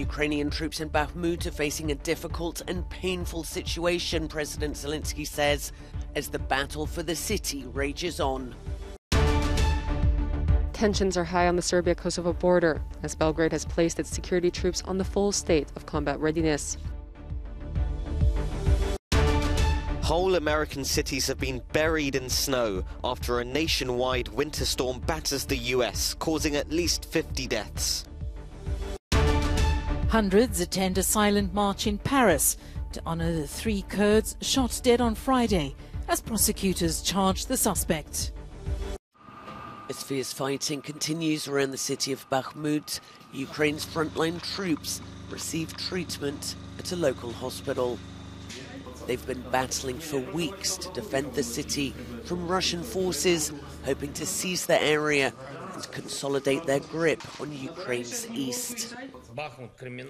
Ukrainian troops in Bakhmut are facing a difficult and painful situation, President Zelensky says, as the battle for the city rages on. Tensions are high on the Serbia-Kosovo border, as Belgrade has placed its security troops on the full state of combat readiness. Whole American cities have been buried in snow after a nationwide winter storm batters the US, causing at least 50 deaths. Hundreds attend a silent march in Paris to honour the 3 Kurds shot dead on Friday, as prosecutors charge the suspect. As fierce fighting continues around the city of Bakhmut, Ukraine's frontline troops receive treatment at a local hospital. They've been battling for weeks to defend the city from Russian forces, hoping to seize the area and consolidate their grip on Ukraine's east.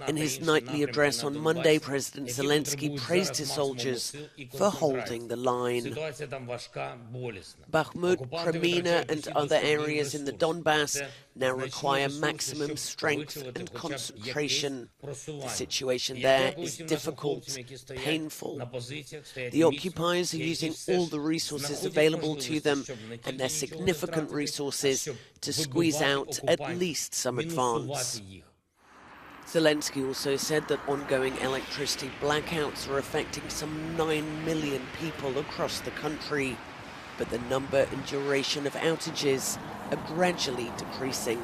In his nightly address on Monday, President Zelensky praised his soldiers for holding the line. Bakhmut, Crimea and other areas in the Donbass now require maximum strength and concentration. The situation there is difficult, painful. The occupiers are using all the resources available to them and their significant resources to squeeze out at least some advance. Zelensky also said that ongoing electricity blackouts are affecting some 9 million people across the country, but the number and duration of outages are gradually decreasing.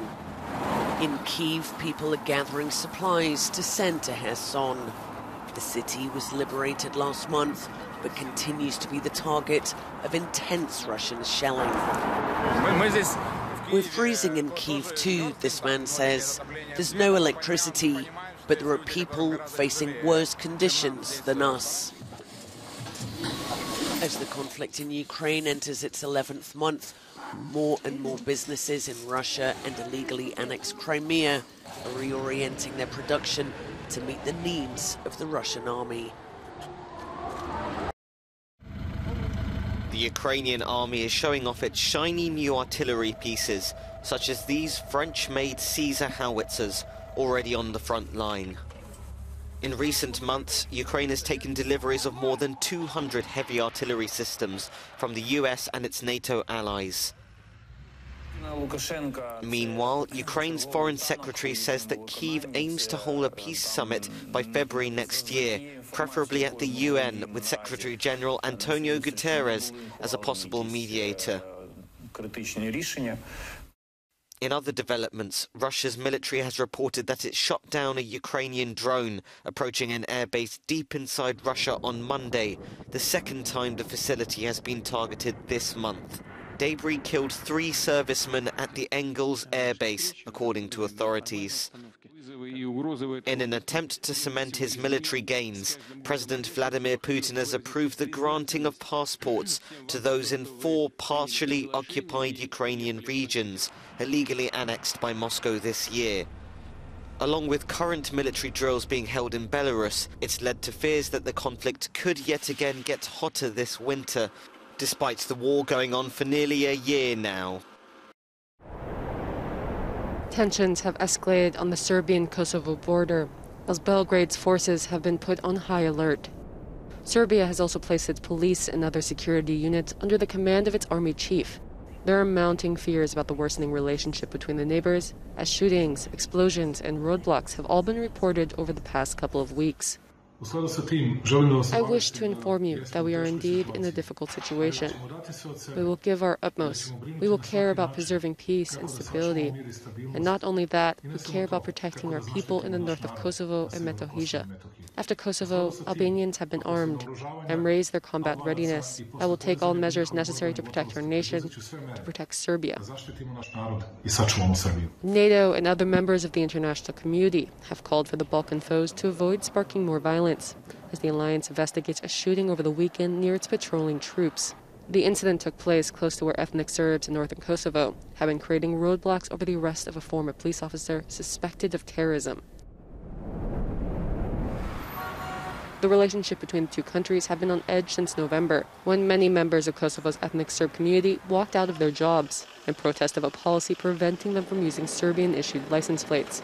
In Kyiv, people are gathering supplies to send to Kherson. The city was liberated last month, but continues to be the target of intense Russian shelling. We're freezing in Kyiv too, this man says. There's no electricity, but there are people facing worse conditions than us. As the conflict in Ukraine enters its 11th month, more and more businesses in Russia and illegally annexed Crimea are reorienting their production to meet the needs of the Russian army. The Ukrainian army is showing off its shiny new artillery pieces, such as these French-made Caesar howitzers, already on the front line. In recent months, Ukraine has taken deliveries of more than 200 heavy artillery systems from the US and its NATO allies. Meanwhile, Ukraine's foreign secretary says that Kyiv aims to hold a peace summit by February next year, preferably at the UN, with Secretary General Antonio Guterres as a possible mediator. In other developments, Russia's military has reported that it shot down a Ukrainian drone approaching an airbase deep inside Russia on Monday, the second time the facility has been targeted this month. Debris killed 3 servicemen at the Engels airbase, according to authorities. In an attempt to cement his military gains, President Vladimir Putin has approved the granting of passports to those in 4 partially occupied Ukrainian regions, illegally annexed by Moscow this year. Along with current military drills being held in Belarus, it's led to fears that the conflict could yet again get hotter this winter, despite the war going on for nearly a year now. Tensions have escalated on the Serbian-Kosovo border, as Belgrade's forces have been put on high alert. Serbia has also placed its police and other security units under the command of its army chief. There are mounting fears about the worsening relationship between the neighbors, as shootings, explosions, and roadblocks have all been reported over the past couple of weeks. I wish to inform you that we are indeed in a difficult situation. We will give our utmost. We will care about preserving peace and stability. And not only that, we care about protecting our people in the north of Kosovo and Metohija. After Kosovo, Albanians have been armed and raised their combat readiness. I will take all measures necessary to protect our nation, to protect Serbia. NATO and other members of the international community have called for the Balkan foes to avoid sparking more violence, as the alliance investigates a shooting over the weekend near its patrolling troops. The incident took place close to where ethnic Serbs in northern Kosovo have been creating roadblocks over the arrest of a former police officer suspected of terrorism. The relationship between the two countries have been on edge since November, when many members of Kosovo's ethnic Serb community walked out of their jobs in protest of a policy preventing them from using Serbian-issued license plates.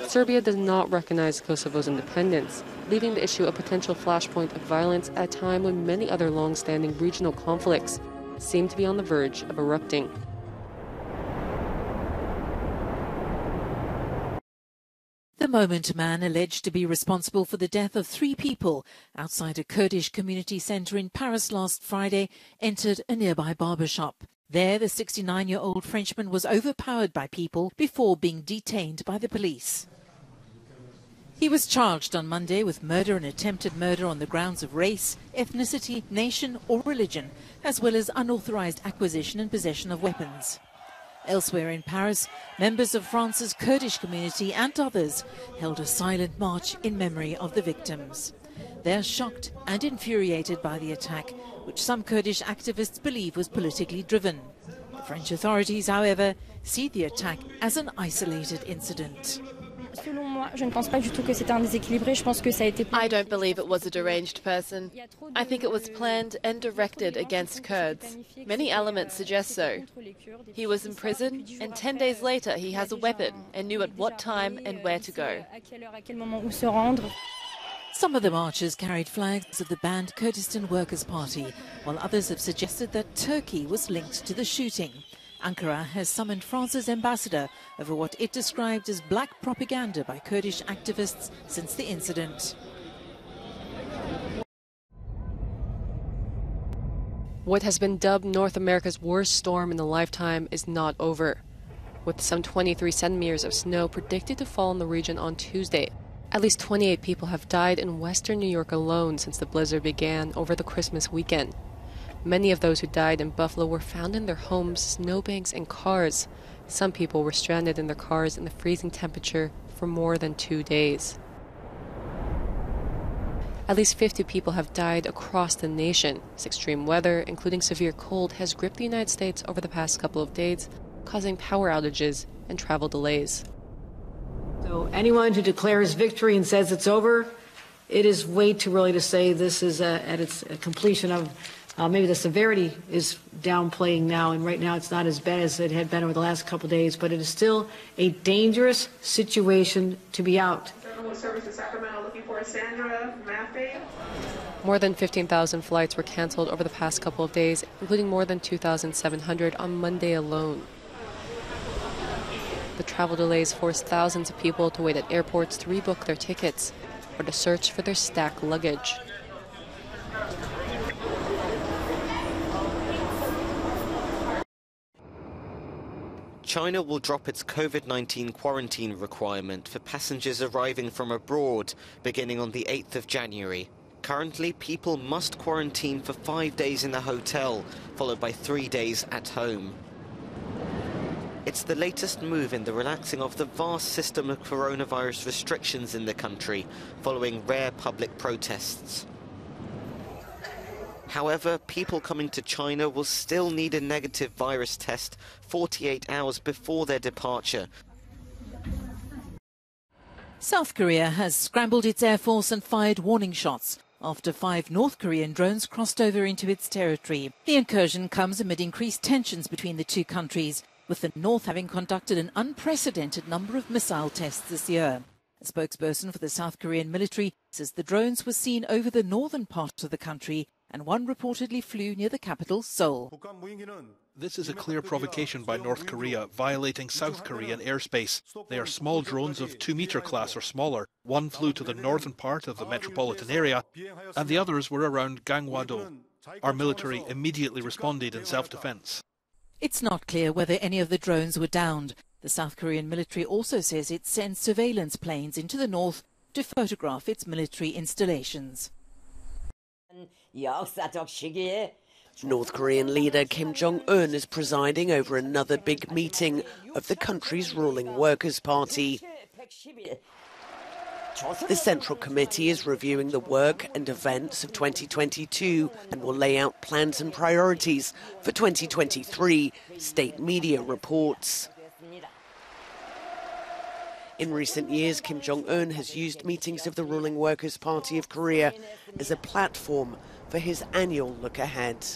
Serbia does not recognize Kosovo's independence, leaving the issue a potential flashpoint of violence at a time when many other long-standing regional conflicts seem to be on the verge of erupting. The moment a man alleged to be responsible for the death of 3 people outside a Kurdish community centre in Paris last Friday entered a nearby barbershop. There, the 69-year-old Frenchman was overpowered by people before being detained by the police. He was charged on Monday with murder and attempted murder on the grounds of race, ethnicity, nation or religion, as well as unauthorized acquisition and possession of weapons. Elsewhere in Paris, members of France's Kurdish community and others held a silent march in memory of the victims. They are shocked and infuriated by the attack, which some Kurdish activists believe was politically driven. The French authorities, however, see the attack as an isolated incident. I don't believe it was a deranged person. I think it was planned and directed against Kurds. Many elements suggest so. He was in prison, and 10 days later he has a weapon and knew at what time and where to go. Some of the marchers carried flags of the banned Kurdistan Workers' Party, while others have suggested that Turkey was linked to the shooting. Ankara has summoned France's ambassador over what it described as black propaganda by Kurdish activists since the incident. What has been dubbed North America's worst storm in a lifetime is not over. With some 23 centimeters of snow predicted to fall in the region on Tuesday, at least 28 people have died in western New York alone since the blizzard began over the Christmas weekend. Many of those who died in Buffalo were found in their homes, snowbanks, and cars. Some people were stranded in their cars in the freezing temperature for more than 2 days. At least 50 people have died across the nation. This extreme weather, including severe cold, has gripped the United States over the past couple of days, causing power outages and travel delays. So anyone who declares victory and says it's over, it is way too early to say this is at its completion of maybe the severity is downplaying now, and right now it's not as bad as it had been over the last couple of days, but it is still a dangerous situation to be out. More than 15,000 flights were canceled over the past couple of days, including more than 2,700 on Monday alone. The travel delays forced thousands of people to wait at airports to rebook their tickets or to search for their stacked luggage. China will drop its COVID-19 quarantine requirement for passengers arriving from abroad beginning on the 8th of January. Currently, people must quarantine for 5 days in a hotel, followed by 3 days at home. It's the latest move in the relaxing of the vast system of coronavirus restrictions in the country, following rare public protests. However, people coming to China will still need a negative virus test 48 hours before their departure. South Korea has scrambled its air force and fired warning shots after 5 North Korean drones crossed over into its territory. The incursion comes amid increased tensions between the two countries, with the North having conducted an unprecedented number of missile tests this year. A spokesperson for the South Korean military says the drones were seen over the northern part of the country, and one reportedly flew near the capital, Seoul. This is a clear provocation by North Korea, violating South Korean airspace. They are small drones of 2-meter class or smaller. One flew to the northern part of the metropolitan area, and the others were around Gangwon-do. Our military immediately responded in self-defense. It's not clear whether any of the drones were downed. The South Korean military also says it sends surveillance planes into the north to photograph its military installations. North Korean leader Kim Jong-un is presiding over another big meeting of the country's ruling Workers' Party. The Central Committee is reviewing the work and events of 2022 and will lay out plans and priorities for 2023, state media reports. In recent years, Kim Jong-un has used meetings of the ruling Workers' Party of Korea as a platform for his annual look ahead.